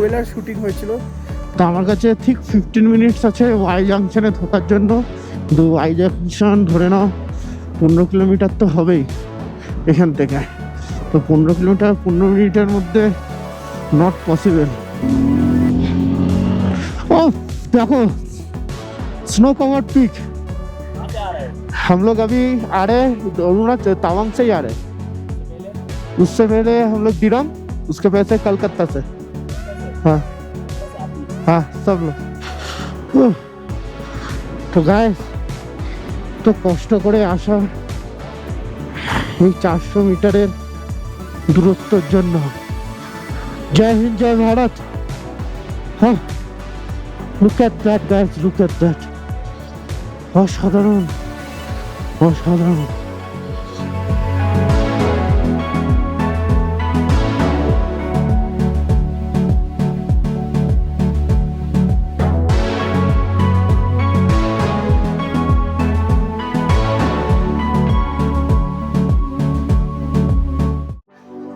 Trailer shooting হয়েছিল। তো আমার কাছে ঠিক 15 মিনিটস আছে ওয়াই জাংশনে ঢোকার জন্য। কিন্তু ওয়াই জাংশন ধরে নাও 15 কিলোমিটার তো হবেই এখান থেকে। তো 15 কিলোমিটার 15 মিনিটের মধ্যে नॉट पॉसिबल। ओ देखो स्नो कवर्ड पीक। हम लोग अभी आ रहे हैं तवांग से ही आ रहे हैं। उससे पहले हम लोग दिरम, उसके पहले से कलकत्ता से। हाँ हाँ सब लोग। तो गाइस तो कष्ट करे आशा এই 400 মিটারের দূরত্বের জন্য। जय हिंद जय भारत। हाँ look at that guys, look at that। অসাধারণ অসাধারণ।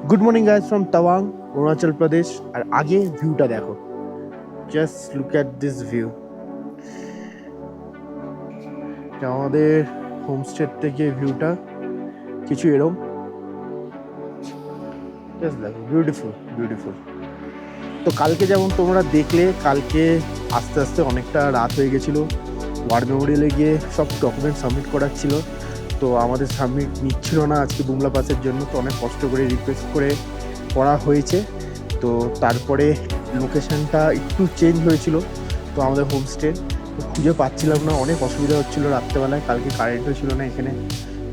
Good morning guys from Tawang Arunachal Pradesh. और आगे ভিউটা দেখো, just look at this view. আমাদের হোমস্টে থেকে ভিউটা কিছু এরকম, জাস্ট দেখো বিউটিফুল বিউটিফুল। তো কালকে যেমন তোমরা দেখলে, কালকে আস্তে আস্তে অনেকটা রাত হয়ে গেছিলো। ওয়ার মেমোরিয়ালে গিয়ে সব ডকুমেন্ট সাবমিট করার ছিল, তো আমাদের সাবমিট নিচ্ছিল না আজকে বুমলা পাসের জন্য। তো অনেক কষ্ট করে রিকোয়েস্ট করে করা হয়েছে। তো তারপরে লোকেশানটা একটু চেঞ্জ হয়েছিল, তো আমাদের হোমস্টে তো খুঁজে পাচ্ছিলাম না, অনেক অসুবিধা হচ্ছিলো রাত্রেবেলায়। কালকে কারেন্টও ছিল না এখানে,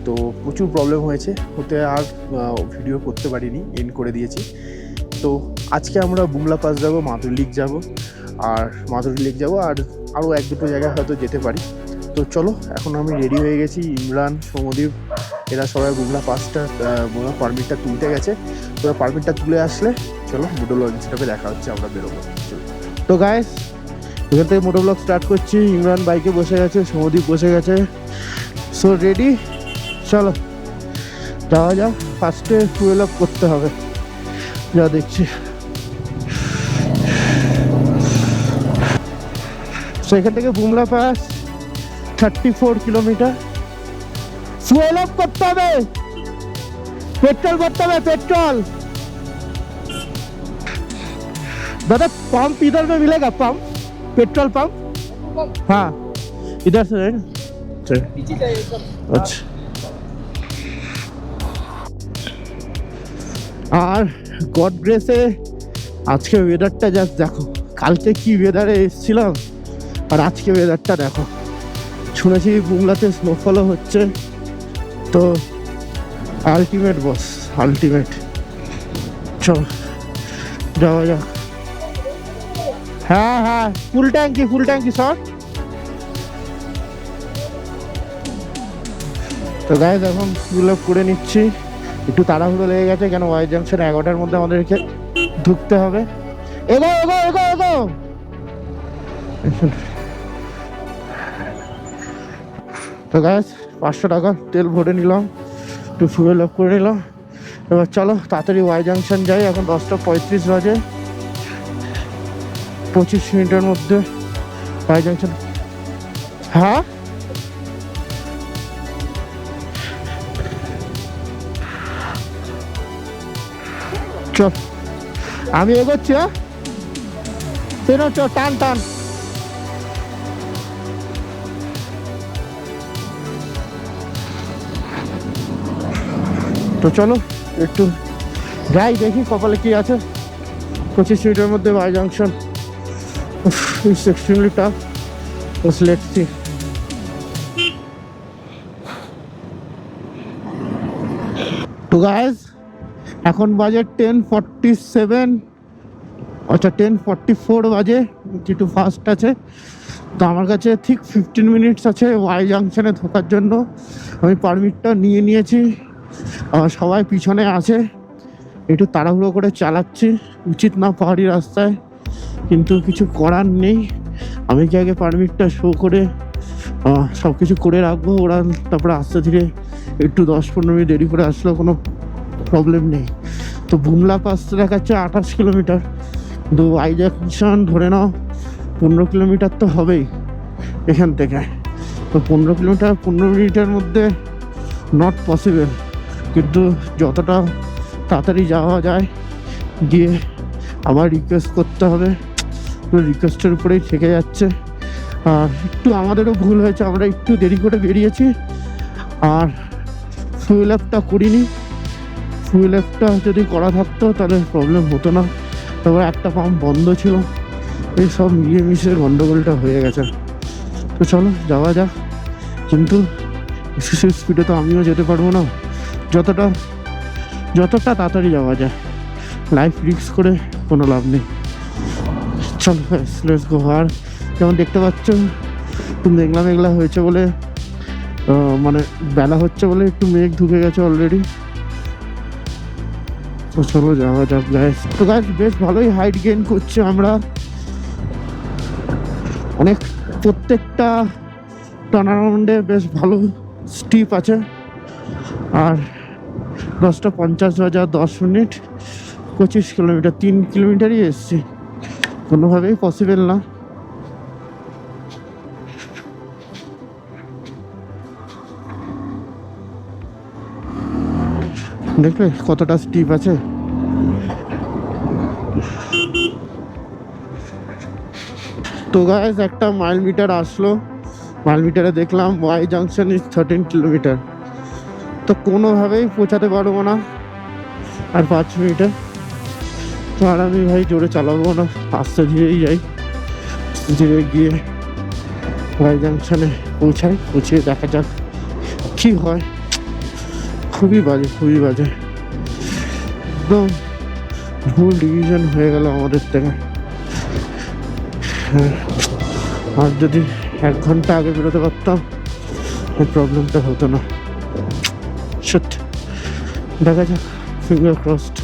তো প্রচুর প্রবলেম হয়েছে, হতে আর ভিডিও করতে পারিনি, এন্ড করে দিয়েছি। তো আজকে আমরা বুমলা পাস যাবো, মাধুরী লেক যাবো, আর মাধুরী লেক যাবো, আর আরও এক দুটো জায়গায় হয়তো যেতে পারি। তো চলো, এখন আমি রেডি হয়ে গেছি। ইমরান, সৌমদীপ এরা সবাই বুমলা পাসটা পারমিটটা তুলতে গেছে। তোরা পারমিটটা তুলে আসলে চলো মোটো ব্লগ সেটাপে দেখা হচ্ছে, আমরা বেরোবো। তো গাইস এখান থেকে মোটো ব্লগ স্টার্ট করছি। ইমরান বাইকে বসে গেছে, সৌমদীপ বসে গেছে, সো রেডি, চলো যাওয়া যাক। ফার্স্টে ফুয়েল আপ করতে হবে যা দেখছি। সো এখান থেকে Bumla pass 34 kilometre. Fuel up করতে হবে, পেট্রোল ভরতে হবে, पेट्रोल। दादा पंप इधर में मिलेगा, पंप पेट्रोल पंप? हाँ इधर से है ना। अच्छा আর গড গ্রেসে আজকে ওয়েদারটা জাস্ট দেখো। কালকে কি ওয়েদারে এসেছিলাম, আর আজকে ওয়েদারটা দেখো। শুনেছি বুমলাতে স্নোফলও হচ্ছে, তো আলটিমেট বস, আলটিমেট। চল যাওয়া যাক। হ্যাঁ হ্যাঁ ফুল ট্যাঙ্কি সর। তো গাইস এখন ফুল আপ করে নিচ্ছি। একটু তাড়াহুড়ো লেগে গেছে, কেন ওয়াই জাংশন 11টার মধ্যে আমাদেরকে ঢুকতে হবে। এগো এগো এগো এগো। তো গাইস 500 টাকা তেল ভরে নিলাম, একটু ফুয়েল আপ করে নিলাম। এবার চলো তাড়াতাড়ি ওয়াই জাংশন যাই। এখন 10টা 35 বাজে, 25 মিনিটের মধ্যে ওয়াই জাংশন। হ্যাঁ চল আমি এগোচ্ছি। হ্যাঁ চ টান টান। তো চলো একটু যাই, দেখি কপালে কি আছে। 25 মিনিটের মধ্যে Y junction. It's extremely tough, let's see. তো গাইস এখন বাজে 10:47, আচ্ছা 10:44 বাজে, একটু ফাস্ট আছে। তো আমার কাছে ঠিক 15 মিনিটস আছে ওয়াই জাংশনে ঢোকার জন্য। আমি পারমিটটা নিয়ে নিয়েছি, সবাই পিছনে আছে, একটু তাড়াহুড়ো করে চালাচ্ছি। উচিত না পাহাড়ি রাস্তায়, কিন্তু কিছু করার নেই। আমি কি আগে পারমিটটা শো করে সব কিছু করে রাখবো, ওরা তারপরে আস্তে ধীরে একটু 10-15 মিনিট দেরি করে আসলেও কোনো প্রবলেম নেই। তো বুমলা পাস দেখাচ্ছে 28 কিলোমিটার, তো ওয়াই জাংশন ধরে নাও 15 কিলোমিটার তো হবেই এখান থেকে। তো 15 কিলোমিটার 15 মিনিটের মধ্যে নট পসিবল, কিন্তু যতটা তাড়াতাড়ি যাওয়া যায় গিয়ে আবার রিকোয়েস্ট করতে হবে, রিকোয়েস্টের উপরেই থেকে যাচ্ছে। আর একটু আমাদেরও ভুল হয়েছে, আমরা একটু দেরি করে বেরিয়েছি আর ফুয়েল অ্যাপটা করিনি। ফুয়েল অ্যাপটা যদি করা থাকতো তাহলে প্রবলেম হতো না। তারপর একটা পাম্প বন্ধ ছিল, এই সব মিলিয়ে মিশিয়ে গন্ডগোলটা হয়ে গেছে। তো চলো যাওয়া যাক, কিন্তু এক্সেসিভ স্পিডে তো আমিও যেতে পারবো না। যতটা তাড়াতাড়ি যাওয়া যায়, লাইফ রিস্ক করে কোনো লাভ নেই। চলো লেটস গো। আর যেমন দেখতে পাচ্ছ মেঘলা মেঘলা হয়েছে বলে, মানে বেলা হচ্ছে বলে একটু মেঘ ঢুকে গেছে অলরেডি। তো চলো যাওয়া যাক গাইস। তো গাইস বেশ ভালোই হাইট গেইন করছে আমরা, অনেক প্রত্যেকটা টার্নারাউন্ডে বেশ ভালো স্টিপ আছে। আর 10:50 বাজা 10 মিনিট 25 কিলোমিটার, 3 কিলোমিটারই এসছি, কোনোভাবেই পসিবল না। দেখলে কতটা স্টিপ আছে। তো গাইস একটা মাইল মিটার আসলো, মাইল মিটারে দেখলাম ওয়াই জাংশন ইজ 13 কিলোমিটার। তো কোনোভাবেই পৌঁছাতে পারবো না আর 5 মিনিটে। তো আর আমি ভাই জোরে চালাবো না, আস্তে ধীরেই যাই, ধীরে গিয়ে ওয়াই জাংশনে পৌঁছিয়ে দেখা যাক কি হয়। খুবই বাজে, একদম ভুল ডিভিশন হয়ে গেল আমাদের থেকে। আর যদি 1 ঘন্টা আগে বেরোতে পারতাম এই প্রবলেমটা হতো না। শিট, দেখা যাক, ফিঙ্গার ক্রসড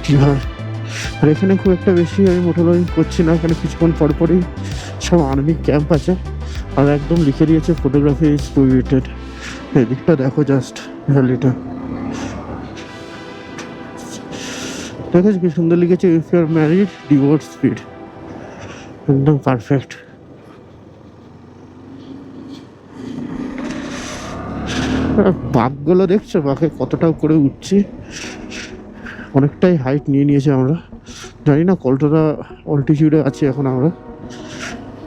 কি হয়। আর এখানে খুব একটা বেশি আমি মোটরবাইক করছি না, এখানে কিছুক্ষণ পরপরই সব আর্মি ক্যাম্প আছে। আর একদম লিখে দিয়েছে ফটোগ্রাফি ইজ প্রহিবিটেড। এদিকটা দেখো জাস্ট, ভ্যালিটা দেখেছ কি সুন্দর লিখেছে, if you are married divorce speed, একদম পারফেক্ট। বাঘগুলো দেখছো, বাঘে কতটা করে উঠছি, অনেকটাই হাইট নিয়ে নিয়েছে আমরা। জানি না কতটা অল্টিটিউডে আছি এখন আমরা,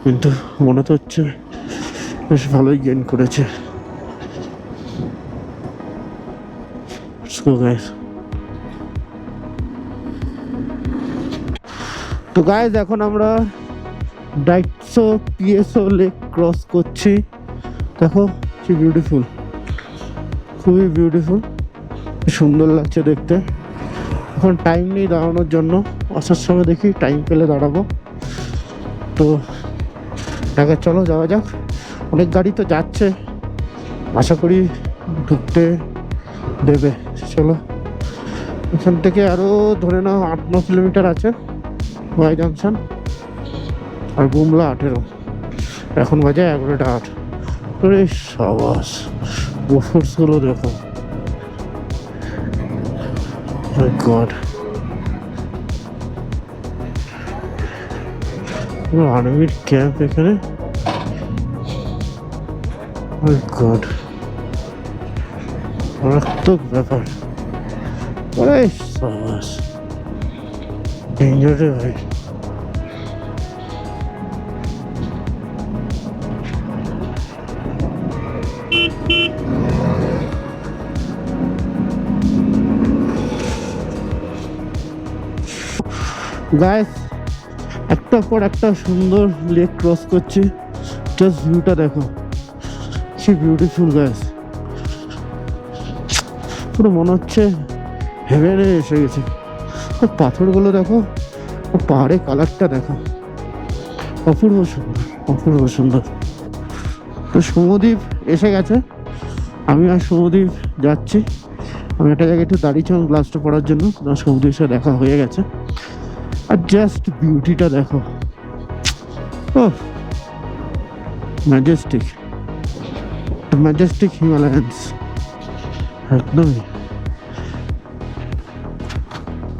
কিন্তু মনে তো হচ্ছে বেশ ভালোই গেইন করেছে। তো গাইজ এখন আমরা ডাইটসো পিএসও লেক ক্রস করছি। দেখো কি বিউটিফুল, খুবই বিউটিফুল, সুন্দর লাগছে দেখতে। এখন টাইম নেই দাঁড়ানোর জন্য, আসার সময় দেখি টাইম পেলে দাঁড়াবো। তো দেখা, চলো যাওয়া যাক। অনেক গাড়ি তো যাচ্ছে, আশা করি ঢুকতে দেবে। চলো, এখান থেকে আরও ধরে নাও 8-9 কিলোমিটার আছে ওয়াই জাংশন, আর বুমলা 18। এখন বাজে 11টা 8। আরে সাবাস, ওফোর্সগুলো দেখো, মাই গড, আর্মির ক্যাম্প এখানে, মাই গড, মারাত্মক ব্যাপার। আরে সাবাস, ডেঞ্জার রে ভাই। গাইস একটার পর একটা সুন্দর লেক ক্রস করছি, জাস্ট ভিউটা দেখো কি বিউটিফুল গাইস। পুরো মনে হচ্ছে হেভেনে এসে গেছে। পাথরগুলো দেখো, পাহাড়ের কালারটা দেখো, অপূর্ব সুন্দর, অপূর্ব সুন্দর। তো সমুদ্বীপ এসে গেছে, আমি আর সমুদ্বীপ যাচ্ছি। আমি একটা জায়গায় একটু দাঁড়িয়েছিলাম গ্লাসটা পড়ার জন্য, সমুদ্রের সাথে দেখা হয়ে গেছে। আর জাস্ট বিউটিটা দেখো, ও ম্যাজেস্টিক, ম্যাজেস্টিক হিমালয়ান্স, একদমই।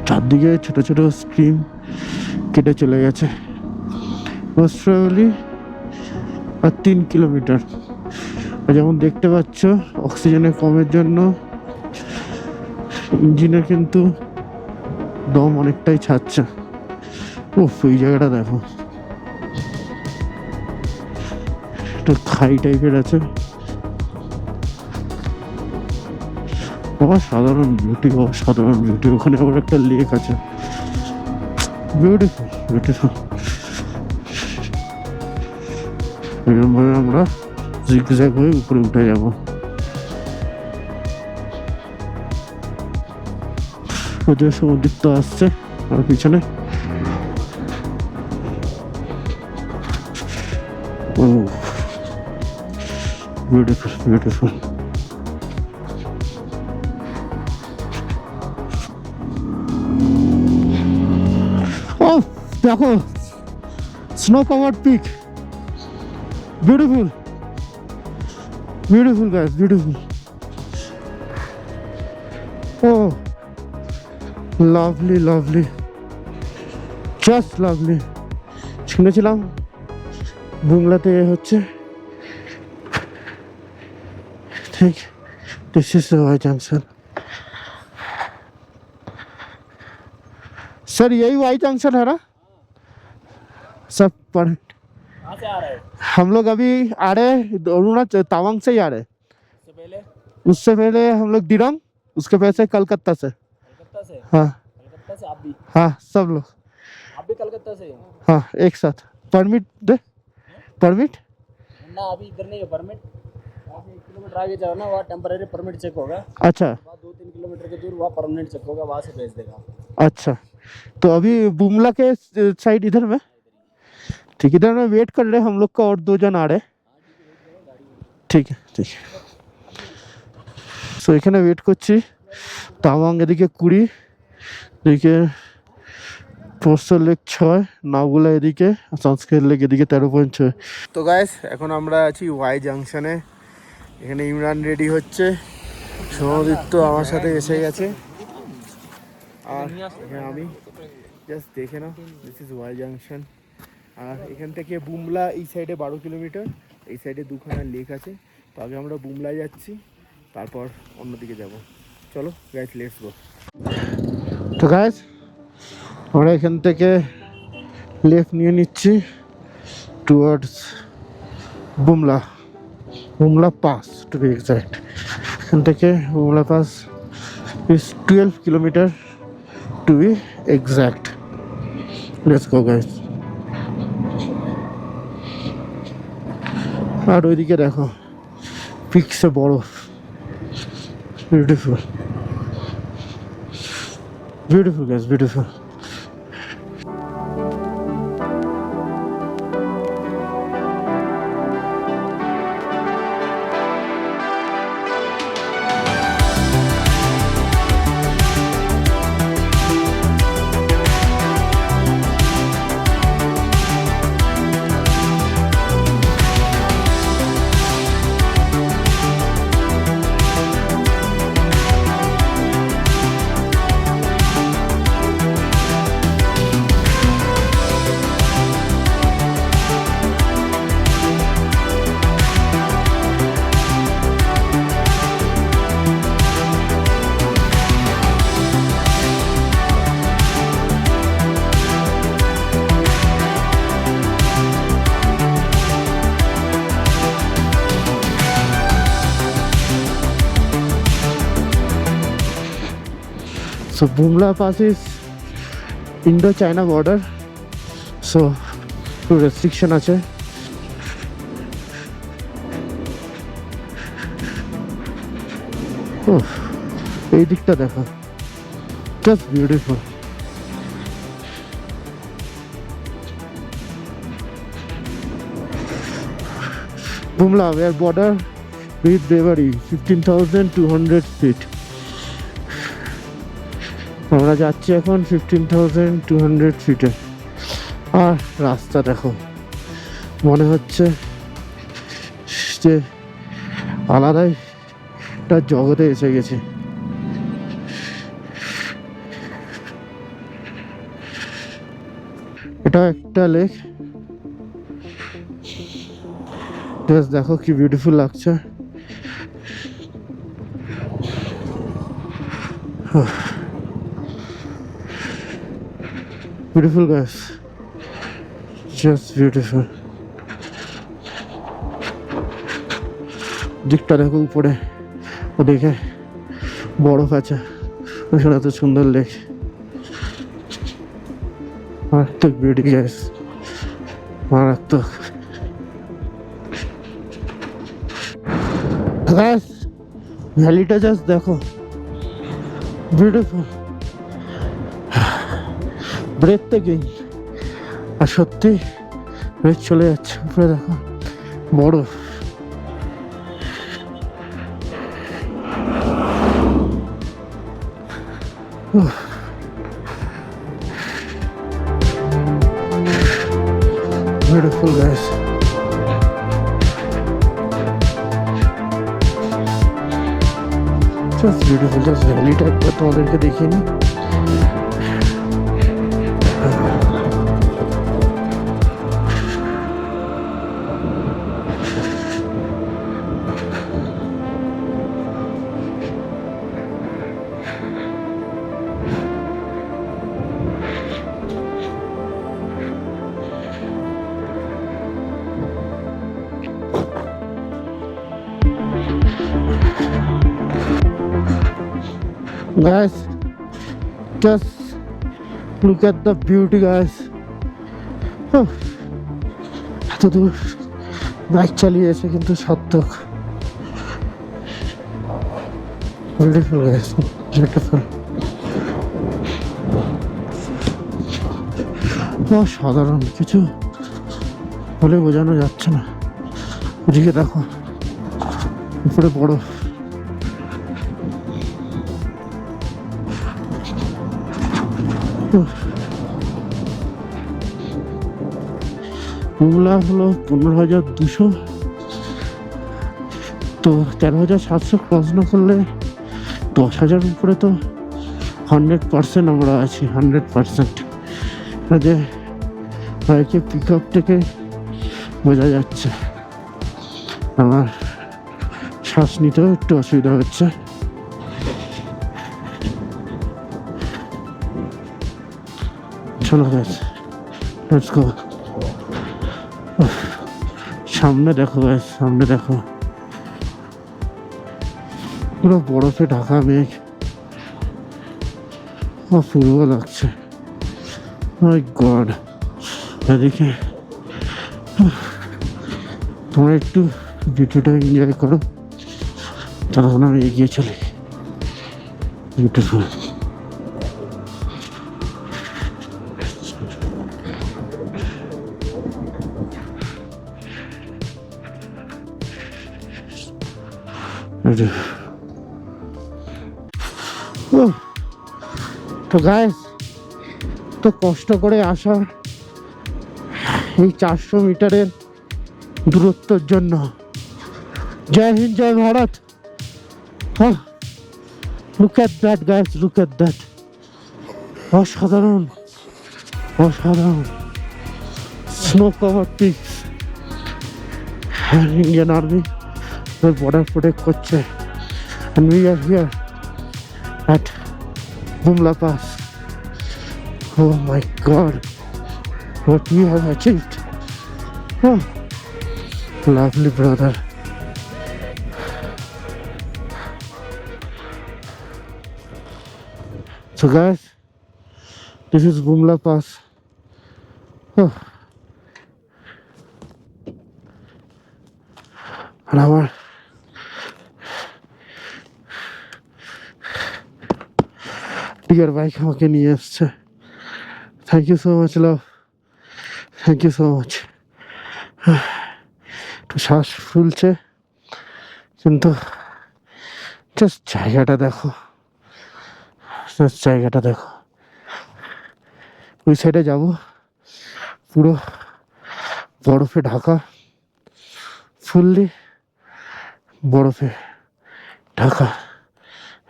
চারদিকে ছোট ছোট স্ট্রিম, কেটে চলে গেছে মোস্ট প্রবাবলি আর 3 কিলোমিটার। আর যেমন দেখতে পাচ্ছ অক্সিজেনের কমের জন্য ইঞ্জিনের কিন্তু দম অনেকটাই ছাড়ছে। উফ, এই জায়গাটা দেখো, একটা খাই টাইপের আছে। অসাধারণ বিউটি, অসাধারণ বিউটি। ওখানে আবার একটা লেক আছে, বিউটিফুল বিউটিফুল। এরকমভাবে আমরা জিগজ্যাগ হয়ে উপরে উঠে যাব। ওদের সমুদ্র তো আসছে আর পিছনে। ও বিউটিফুল বিউটিফুল। ও দেখো, snow covered peak, beautiful beautiful guys, beautiful. ও লাভলি লাভলি, জাস্ট লাভলি। শুনেছিলাম বুমলাতে হচ্ছে, ঠিক this is Y junction. Sir यही वाई जंक्शन है ना सब पर? कहाँ से आ रहे हो? हम लोग अभी आ रहे हैं अरुणाचल तावांग से ही आ रहे हैं। उससे पहले हम लोग दिरांग, उसके पहले से कलकत्ता से। कलकत्ता से? हाँ कलकत्ता से आप भी? हाँ सब लोग, आप भी कलकत्ता से हो? हाँ एक साथ। परमिट दे, परमिट ना अभी इधर नहीं है परमिट। आप 1 किलोमीटर आगे जाओ ना, वहाँ टेम्पररी परमिट चेक होगा। अच्छा वहाँ 2-3 किलोमीटर के दूर वहाँ परमानेंट चेक होगा, वहाँ से भेज देगा। अच्छा, तो अभी बुमला के साइड इधर में, ठीक, इधर में वेट कर रहे हम लोग का, और 2 जन आ रहे। ঠিক ঠিক। সো এখানে ওয়েট করছি। তাওয়াং এদিকে 20, এদিকে পোস্টাল লেক 6, নাওগুলা এদিকে, সংস্কৃত লেক এদিকে 13.6। তো গাইস এখন আমরা আছি ওয়াই জাংশনে। এখানে ইমরান রেডি হচ্ছে, সৌদিত্য আমার সাথে এসে গেছে, আর এখানে আমি জাস্ট দেখে নাও, দিস ইজ ওয়াই জাংশন। আর এখান থেকে বুমলা এই সাইডে 12 কিলোমিটার, এই সাইডে 2খানা লেক আছে। তো আগে আমরা বুমলা যাচ্ছি, তারপর অন্যদিকে যাব। চলো গাইস, লেটস গো। তো গাইস আমরা এখান থেকে লেফট নিয়ে নিচ্ছি towards Bumla, Bumla pass to be exact. এখান থেকে Bumla pass is 12 kilometre to be exact. Let's go guys. আর ওইদিকে দেখো পিকসে বরফ, beautiful beautiful guys, beautiful. So Bumla Pass is Indo-China border, so একটু রেস্ট্রিকশন আছে। এই দিকটা দেখো, just beautiful. Bumla, where border with Rewari, 15,200 feet. আমরা যাচ্ছি এখন 15,200 ফিটে। আর রাস্তা দেখো, মনে হচ্ছে যে আলাদাই একটা জগতে এসে গেছে। এটা একটা লেক, জাস্ট দেখো কি বিউটিফুল লাগছে। Beautiful guys, just beautiful. দিকটা দেখো উপরে, ওদিকে বরফ আছে, ওখানে এত সুন্দর লেক, মারাত্মক বিউটি গাইস, মারাত্মক। গাইস ভ্যালিটা জাস্ট দেখো, বিউটিফুল, ব্রেথ টেকিং। আর সত্যি ব্রেথ চলে যাচ্ছে, উপরে দেখো বরফ। Beautiful guys. Just beautiful. Just valley type का তোমাদেরকে দেখিয়ে নি। Guys, just look at the beauty guys. এত দূর বাইক চালিয়ে এসে কিন্তু সার্থক। বিউটিফুল গাইস, বিউটিফুল, অসাধারণ, কিছু বলে বোঝানো যাচ্ছে না। ওদিকে দেখো উপরে বরফ। বুমলা হলো 15,200, তো 13,700 ক্রস না করলে 10,000 উপরে তো 100% আমরা আছি, 100%। যে বাইকের পিক আপ থেকে বোঝা যাচ্ছে। আমার শ্বাস নিতেও একটু অসুবিধা হচ্ছে। চলো গাইস, লেটস গো। সামনে দেখো গাইস, সামনে দেখো পুরো বরফে ঢাকা মেঘ, অপূর্ব লাগছে। মাই গড, এদিকে তোমরা একটু ভিডিওটা এনজয় করো, তখন আমি এগিয়ে চলি। বিউটিফুল। তো গাইস, তো কষ্ট করে আসা এই 400 মিটারের দূরত্বের জন্য জয় হিন্দ, জয় Bharat. Look at that guys, look at that, অসাধারণ, অসাধারণ snow cover peaks. Indian army border protect করছে, and we are here at Bumla Pass. Oh my god, what we have achieved. Oh, lovely brother. So guys, this is Bumla Pass. Oh. And our dear bike আমাকে নিয়ে এসছে। Thank you so much love, thank you so much. একটু শ্বাস ফুলছে, কিন্তু just জায়গাটা দেখো, just জায়গাটা দেখো। ওই সাইডে যাব, পুরো বরফে ঢাকা, ফুললি বরফে ঢাকা।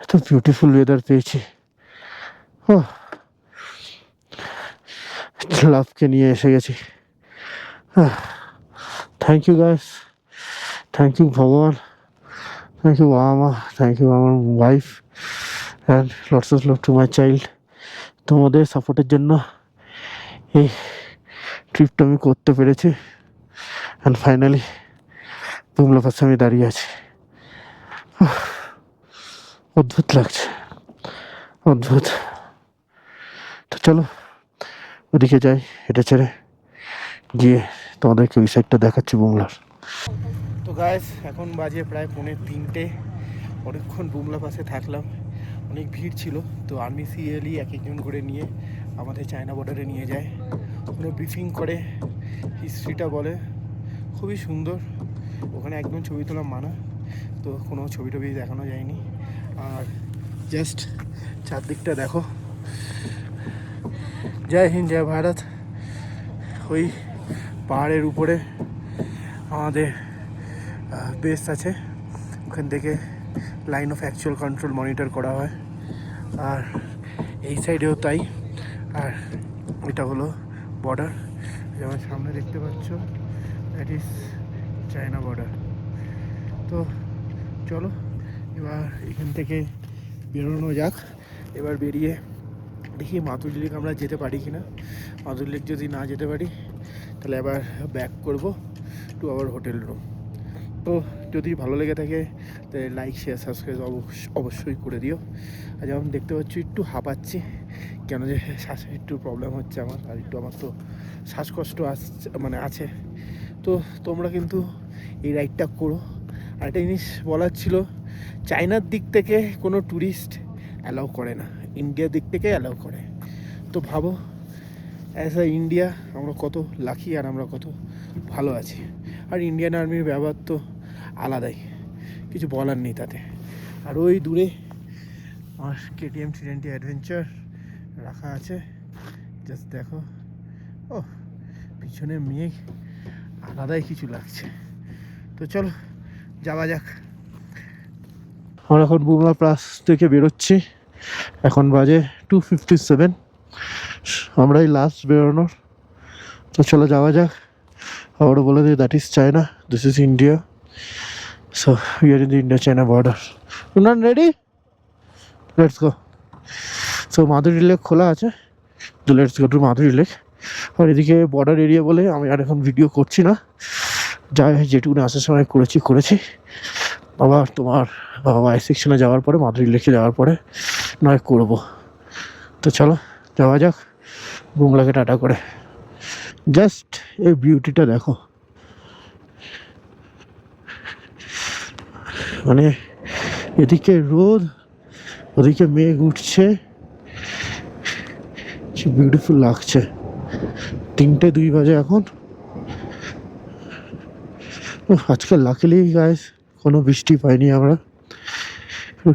এত বিউটিফুল ওয়েদার পেয়েছি। লাভকে নিয়ে এসে গেছি। Thank you guys, thank you ভগবান, থ্যাংক ইউ বাবা মা, থ্যাংক ইউ আমার wife and lots of love to my child. তোমাদের সাপোর্টের জন্য এই ট্রিপটা আমি করতে পেরেছি অ্যান্ড ফাইনালি বুমলা পাশে আমি দাঁড়িয়ে আছি। অদ্ভুত লাগছে, অদ্ভুত। তো চলো ওদিকে যাই, হেঁটে ছেড়ে গিয়ে তোমাদেরকে ওই সাইডটা দেখাচ্ছি বুমলার। তো গাইস এখন বাজে প্রায় 2:45। অনেকক্ষণ বুমলা পাশে থাকলাম, অনেক ভিড় ছিল। তো আর্মি সিএলই এক একজন করে নিয়ে আমাদের চায়না বর্ডারে নিয়ে যায়, ওখানে ব্রিফিং করে, হিস্ট্রিটা বলে, খুবই সুন্দর। ওখানে একদম ছবি তোলা মানা, তো কোনো ছবি টবি দেখানো যায়নি। আর জাস্ট চারদিকটা দেখো। জয় হিন্দ, জয় ভারত। ওই পাহাড়ের উপরে আমাদের বেস আছে, ওখান থেকে line of actual control monitor করা হয়। আর এই সাইডেও তাই। আর এটা হলো বর্ডার, যেমন সামনে দেখতে পাচ্ছ, দ্যাট ইজ চায়না বর্ডার। তো চলো এবার এখান থেকে বেরোনো যাক। এবার বেরিয়ে দেখি মাতুরি লেক আমরা যেতে পারি কি না। মাতুরি লেক যদি না যেতে পারি তাহলে আবার ব্যাক করব টু আওয়ার হোটেল রুম। তো যদি ভালো লেগে থাকে তাহলে লাইক শেয়ার সাবস্ক্রাইব অবশ্যই করে দিও। আর যেমন দেখতে পাচ্ছি একটু হাঁপাচ্ছি, কেন যে শ্বাসের একটু প্রবলেম হচ্ছে আমার, আর একটু আমার তো শ্বাসকষ্ট আসছে, মানে আছে। তো তোমরা কিন্তু এই রাইডটা করো। আর একটা জিনিস বলার ছিল, চায়নার দিক থেকে কোনো ট্যুরিস্ট অ্যালাউ করে না, ইন্ডিয়ার দিক থেকে অ্যালাউ করে। তো ভাবো অ্যাজ আ ইন্ডিয়া আমরা কত লাকি আর আমরা কত ভালো আছি। আর ইন্ডিয়ান আর্মির ব্যবহার তো আলাদাই, কিছু বলার নেই তাতে। আর ওই দূরে আমার KTM 390 অ্যাডভেঞ্চার রাখা আছে, জাস্ট দেখো। ও পিছনে মেঘ, আলাদাই কিছু লাগছে। তো চলো যাওয়া যাক। আমরা এখন বুমলা পাস থেকে বেরোচ্ছি, এখন বাজে 2:57। আমরাই লাস্ট বেরোনোর। তো চলো যাওয়া যাক। আবারও বলে দিই, that is China, this is India. So we are in the India China border. Imran ready? Let's go. So Madhuri lake খোলা আছে, তো let's go to Madhuri lake. আর এদিকে বর্ডার এরিয়া বলে আমি আর এখন ভিডিও করছি না, যা যেটুকুনি আসার সময় করেছি। আবার তোমার ওয়াই সেকশনে যাওয়ার পরে, মাধুরী লেকে যাওয়ার পরে নয় করবো। তো চলো যাওয়া যাক বুমলাকে টাটা করে। জাস্ট এই বিউটিটা দেখো, মানে এদিকে রোদ, ওদিকে মেঘ উঠছে, বিউটিফুল লাগছে। 3:02 বাজে এখন। আজকাল লাকিলি গাইস কোনো বৃষ্টি পাইনি আমরা,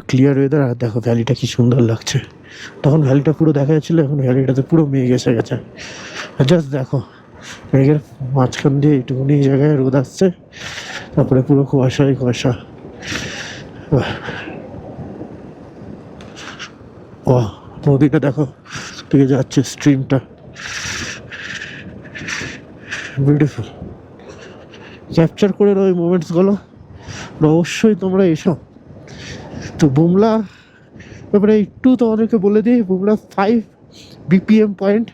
ক্লিয়ার ওয়েদার। আর দেখো ভ্যালিটা কি সুন্দর লাগছে। তখন ভ্যালিটা পুরো দেখা যাচ্ছিলো, এখন ভ্যালিটাতে পুরো মেঘ এসে গেছে। জাস্ট দেখো, মেঘের মাঝখান দিয়ে এইটুকুনি জায়গায় রোদ আসছে, তারপরে পুরো কুয়াশাই কুয়াশা। ও নদীটা দেখো থেকে যাচ্ছে, স্ট্রিমটা বিউটিফুল। ক্যাপচার করে ওই মোমেন্টসগুলো অবশ্যই তোমরা এসো। তো বুমলা ব্যাপারে একটু তোমাদেরকে বলে দিই, বুমলা 5 BPM পয়েন্ট,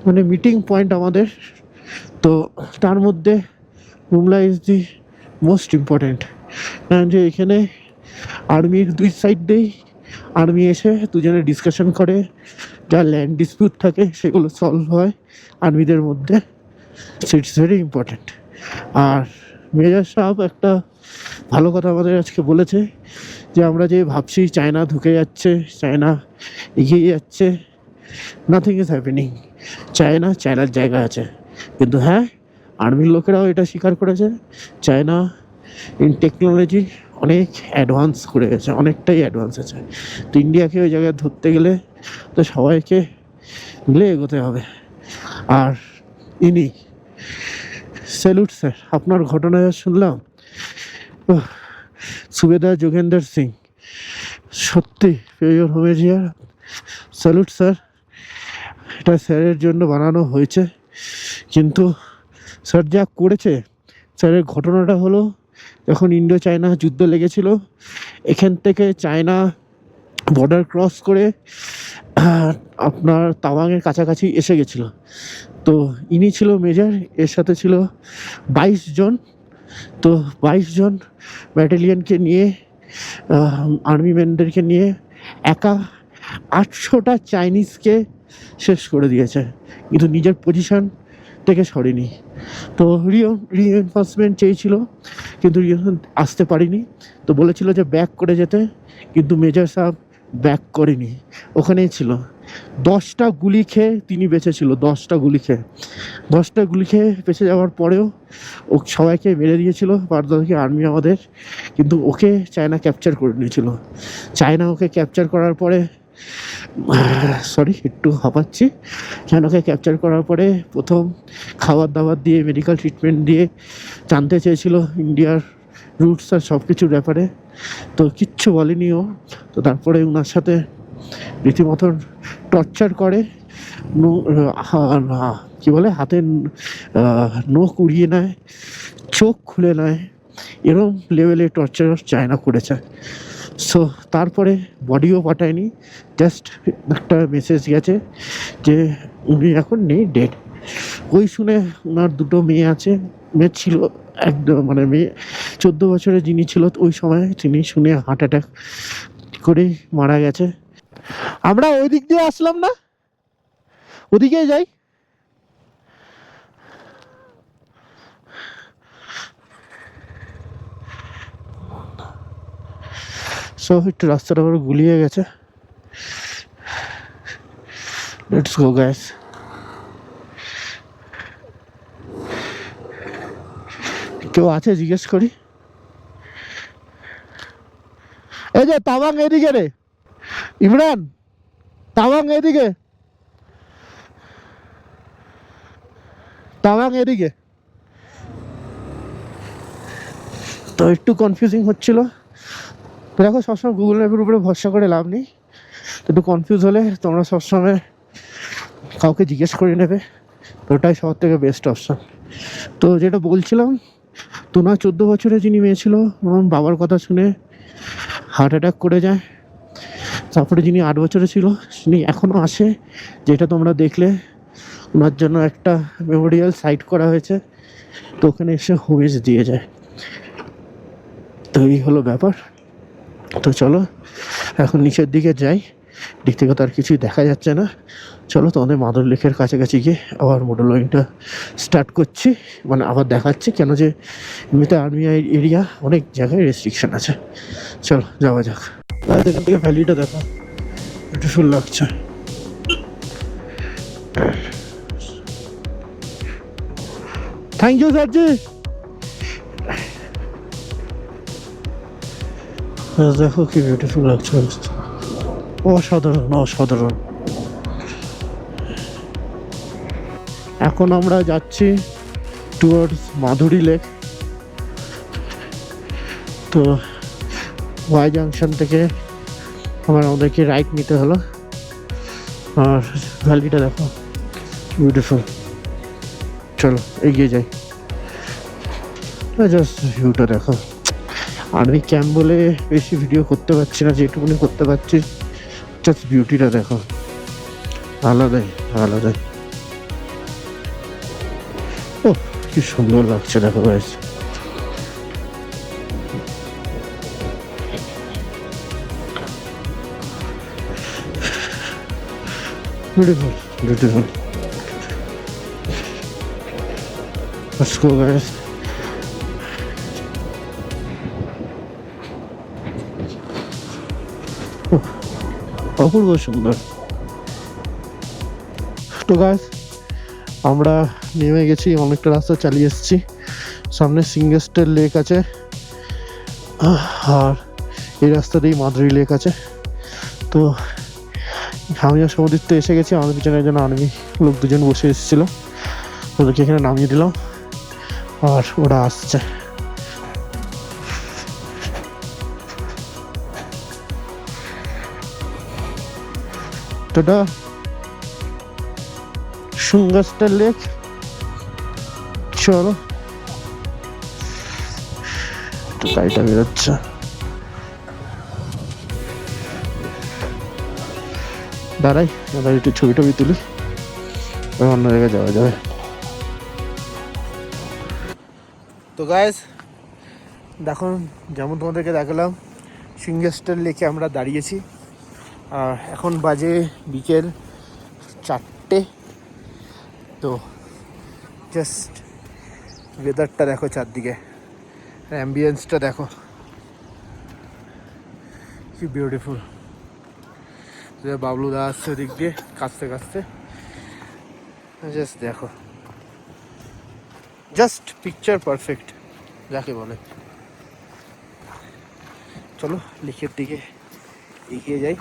মানে মিটিং পয়েন্ট আমাদের। তো তার মধ্যে Bumla is the most important, যে এখানে আর্মির দুই সাইড দিয়েই আর্মি এসে দুজনে ডিসকাশন করে, যা ল্যান্ড ডিসপিউট থাকে সেগুলো সলভ হয় আর্মিদের মধ্যে। So it's very important. আর মেজর সাহেব একটা ভালো কথা আমাদের আজকে বলেছে, যে আমরা যে ভাবছি চায়না ঢুকে যাচ্ছে, চায়না এগিয়ে যাচ্ছে, নাথিং ইজ হ্যাপেনিং। চায়নার জায়গা আছে, কিন্তু হ্যাঁ আর্মির লোকেরাও এটা স্বীকার করেছে, চায়না ইন টেকনোলজি অনেক অ্যাডভান্স করে গেছে, অনেকটাই অ্যাডভান্স আছে। তো ইন্ডিয়াকে ওই জায়গায় ধরতে গেলে তো সবাইকে মিলে এগোতে হবে। আর ইনি স্যালুট স্যার, আপনার ঘটনা শুনলাম, সুবেদার যোগেন্দর সিং, সত্যি পেয়োর হোমেজিয়ার, স্যালুট স্যার। এটা স্যারের জন্য বানানো হয়েছে, কিন্তু স্যার যা করেছে, স্যারের ঘটনাটা হলো যখন ইন্ডো চায়না যুদ্ধ লেগেছিল, এখান থেকে চায়না বর্ডার ক্রস করে আপনার তাওয়াংয়ের কাছাকাছি এসে গেছিল। তো ইনি ছিল মেজর, এর সাথে ছিল 22 জন। তো 22 জন ব্যাটালিয়নকে নিয়ে, আর্মি ম্যানদেরকে নিয়ে একা 800টা চাইনিজকে শেষ করে দিয়েছে, কিন্তু নিজের পজিশন থেকে সরেনি। তো রিএনফোর্সমেন্ট চেয়েছিল, কিন্তু আসতে পারিনি। তো বলেছিল যে ব্যাক করে যেতে, কিন্তু মেজর সাহেব ব্যাক করেনি, ওখানেই ছিল। 10টা গুলি খেয়ে তিনি বেঁচে ছিল, 10টা গুলি খেয়ে। 10টা গুলি খেয়ে বেঁচে যাওয়ার পরেও ও সবাইকে মেরে দিয়েছিল বাদবাকি আর্মি আমাদের, কিন্তু ওকে চায়না ক্যাপচার করে নিয়েছিল। চায়না ওকে ক্যাপচার করার পরে, সরি একটু হাঁপাচ্ছি, চায়নাকে ক্যাপচার করার পরে প্রথম খাবার দাবার দিয়ে, মেডিকেল ট্রিটমেন্ট দিয়ে জানতে চেয়েছিল ইন্ডিয়ার রুটস আর সব কিছুর ব্যাপারে। তো কিচ্ছু বলেনি ও। তো তারপরে ওনার সাথে রীতিমতন টর্চার করে, কী বলে, হাতে নখ উড়িয়ে নেয়, চোখ খুলে নেয়, এরম লেভেলে টর্চার চায়না করেছে। সো তারপরে বডিও পাঠায়নি, জাস্ট একটা মেসেজ গেছে যে উনি এখন নেই, ডেড। ওই শুনে ওনার 2টো মেয়ে আছে, মেয়ে ছিল একদম, মানে মেয়ে 14 বছরের যিনি ছিল ওই সময়, তিনি শুনে হার্ট অ্যাটাক করে মারা গেছে। আমরা ওই দিক দিয়ে আসলাম না, ওদিকে যাই। সো একটু রাস্তাটা আবার গুলিয়ে গেছে। Let's go guys. কেউ আছে জিজ্ঞেস করি? এই যে তাওয়াং এদিকে রে, ইমরান, তাওয়াং এদিকে, তাওয়াং এদিকে। তো একটু কনফিউজিং হচ্ছিল। দেখো, সবসময় গুগল ম্যাপের উপরে ভরসা করে লাভ নেই। একটু কনফিউজ হলে তোমরা সবসময় কাউকে জিজ্ঞেস করে নেবে, ওটাই সবার থেকে বেস্ট অপশান। তো যেটা বলছিলাম, তোনা 14 বছরের যিনি মেয়ে ছিল, ওনার বাবার কথা শুনে হার্ট অ্যাটাক করে যায়। তারপরে যিনি 8 বছরে ছিল, তিনি এখনও আসে, যেটা তোমরা দেখলে। ওনার জন্য একটা মেমোরিয়াল সাইট করা হয়েছে, তো ওখানে এসে হোমেজ দিয়ে যায়। তো এই হলো ব্যাপার। তো চলো এখন নিচের দিকে যাই, দিক থেকে তো আর কিছুই দেখা যাচ্ছে না। চলো তোমাদের মাদুর লেকের কাছাকাছি গিয়ে আবার মডেলিংটা স্টার্ট করছি, মানে আবার দেখাচ্ছি, কেন যে এমনিতে আর্মি এরিয়া অনেক জায়গায় রেস্ট্রিকশন আছে। চলো যাওয়া যাক। এখান থেকে ভ্যালিটা দেখো, একটু সুন্দর লাগছে। Thank you sir ji. দেখো কি বিউটিফুল লাগছে, অসাধারণ অসাধারণ। এখন আমরা যাচ্ছি টুয়ার্ডস মাধুরী লেক। তো ওয়াই জাংশন থেকে আমাদেরকে রাইট নিতে হলো। আর ভ্যালিটা দেখো, বিউটিফুল। চলো এগিয়ে যাই। জাস্ট ভিউটা দেখো। আর্মি ক্যাম্প বলে বেশি ভিডিও করতে পারছি না, যেটুকুনি করতে পারছি। জাস্ট বিউটিটা দেখো, আলাদাই আলাদাই। ও কি সুন্দর লাগছে দেখো guys. Beautiful beautiful. Let's go guys. অপূর্ব সুন্দর। তো গাইস, আমরা নেমে গেছি, অনেকটা রাস্তা চালিয়ে এসেছি। সামনে সিঙ্গেস্টের লেক আছে, আর এই রাস্তা দিয়েই মাধুরী লেক আছে। তো আমিও সমুদ্রতে এসে গেছি। আমাদের পিছনে একজন আর্মি লোক 2জন বসে এসেছিলো, ওদেরকে এখানে নামিয়ে দিলাম, আর ওরা আসছে। টাটা। শুঙ্গাস্টার লেক। চলো, তো গাড়িটা বেরোচ্ছে। দাঁড়াই, একটু ছবি টবি তুলি, অন্য জায়গায় যাওয়া যাবে। তো গাইস দেখো, যেমন তোমাদেরকে দেখালাম, শুঙ্গাস্টার লেকে আমরা দাঁড়িয়েছি। আর এখন বাজে বিকেল 4টে। তো জাস্ট ওয়েদারটা দেখো, চারদিকে অ্যাম্বিয়েন্সটা দেখো, কি বিউটিফুল। বাবলু দা আসছে ওদিক দিয়ে কাছতে কাছতে, জাস্ট দেখো, জাস্ট পিকচার পারফেক্ট যাকে বলে। চলো লেকের দিকে এগিয়ে যাই।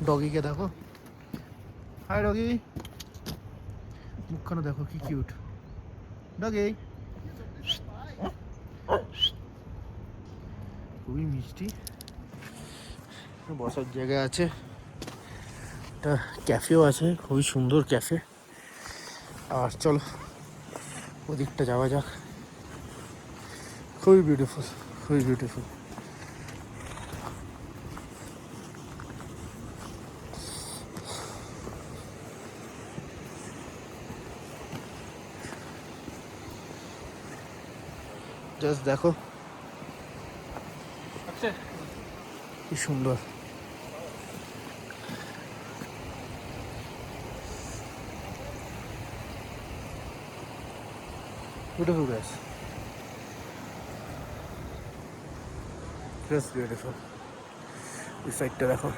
ডগিকে দেখো, হাই ডগি, মুখখানা দেখো কি কিউট। ডগি খুবই মিষ্টি। বসার জায়গা আছে, একটা ক্যাফেও আছে, খুবই সুন্দর ক্যাফে। আর চলো ওদিকটা যাওয়া যাক। খুবই বিউটিফুল, খুবই বিউটিফুল। জাস্ট দেখো কি সুন্দর। Beautiful guys, just beautiful. এই সাইডটা দেখো,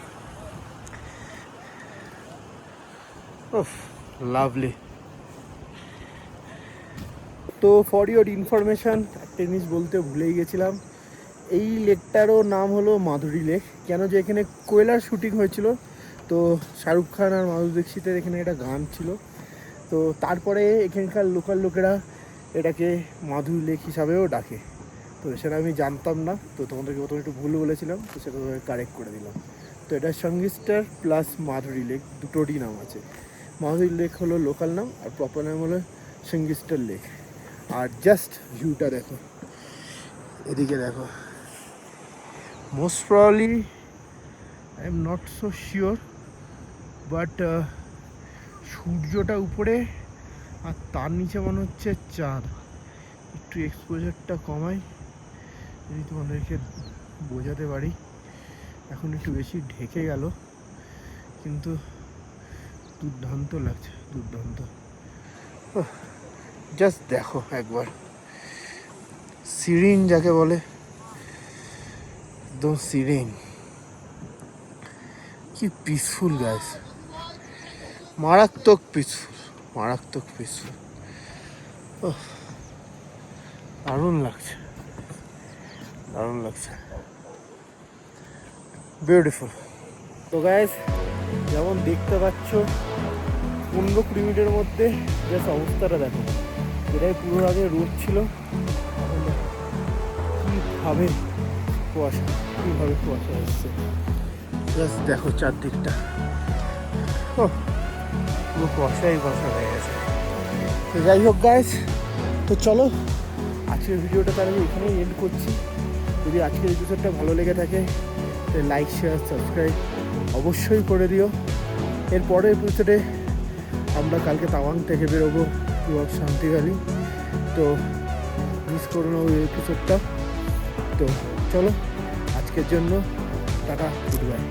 ওফ লাভলি। তো ফর ইওর ইনফরমেশান একটা জিনিস বলতে ভুলেই গেছিলাম, এই লেকটারও নাম হলো মাধুরী লেক। কেন যে এখানে কোয়েলার শুটিং হয়েছিল, তো শাহরুখ খান আর মাধুরী দীক্ষিতের এখানে একটা গান ছিল। তো তারপরে এখানকার লোকাল লোকেরা এটাকে মাধুরী লেক হিসাবেও ডাকে। তো সেটা আমি জানতাম না, তো তোমাদেরকে প্রথমে একটু ভুল বলেছিলাম, তো সেটা কারেক্ট করে দিলাম। তো এটা সঙ্গীস্টার প্লাস মাধুরী লেক দুটোরই নাম আছে। মাধুরী লেক হলো লোকাল নাম, আর প্রপার নাম হলো সঙ্গীস্টার লেক। আর জাস্ট ভিউটা দেখো, এদিকে দেখো। Most probably I am not so sure, but সূর্যটা উপরে আর তার নিচে মনে হচ্ছে চাঁদ। একটু এক্সপোজারটা কমাই যদি তোমাদেরকে বোঝাতে পারি। এখন একটু বেশি ঢেকে গেল, কিন্তু দুর্দান্ত লাগছে, দুর্দান্ত। জাস্ট দেখো একবার, সিরিন যাকে বলে, একদম সিরিন। কি পিসফুল গাইস, মারাত্মক পিসফুল, মারাত্মক পিসফুল। দারুণ লাগছে, দারুণ লাগছে, বিউটিফুল। তো গাইস যেমন দেখতে পাচ্ছ, 15-20 মিনিটের মধ্যে জাস্ট অবস্থাটা দেখো। এটাই পুরো আগে রোদ ছিল, কীভাবে কুয়াশা, কীভাবে কুয়াশা এসছে। জাস্ট দেখো চারদিকটা, পুরো কুয়াশাই কুয়াশা হয়ে গেছে। তো যাই হোক গাইস, তো চলো আজকের ভিডিওটা তাহলে এখানেই এন্ড করছি। যদি আজকের এপিসোডটা ভালো লেগে থাকে তাহলে লাইক, শেয়ার, সাবস্ক্রাইব অবশ্যই করে দিও। এর পরের এপিসোডে আমরা কালকে তাওয়াং থেকে বেরোবো টুয়ার্ড শান্তি ভ্যালি, তো মিস করো না ওই এপিসোডটা। তো চলো আজকের জন্য টাটা, গুড বাই।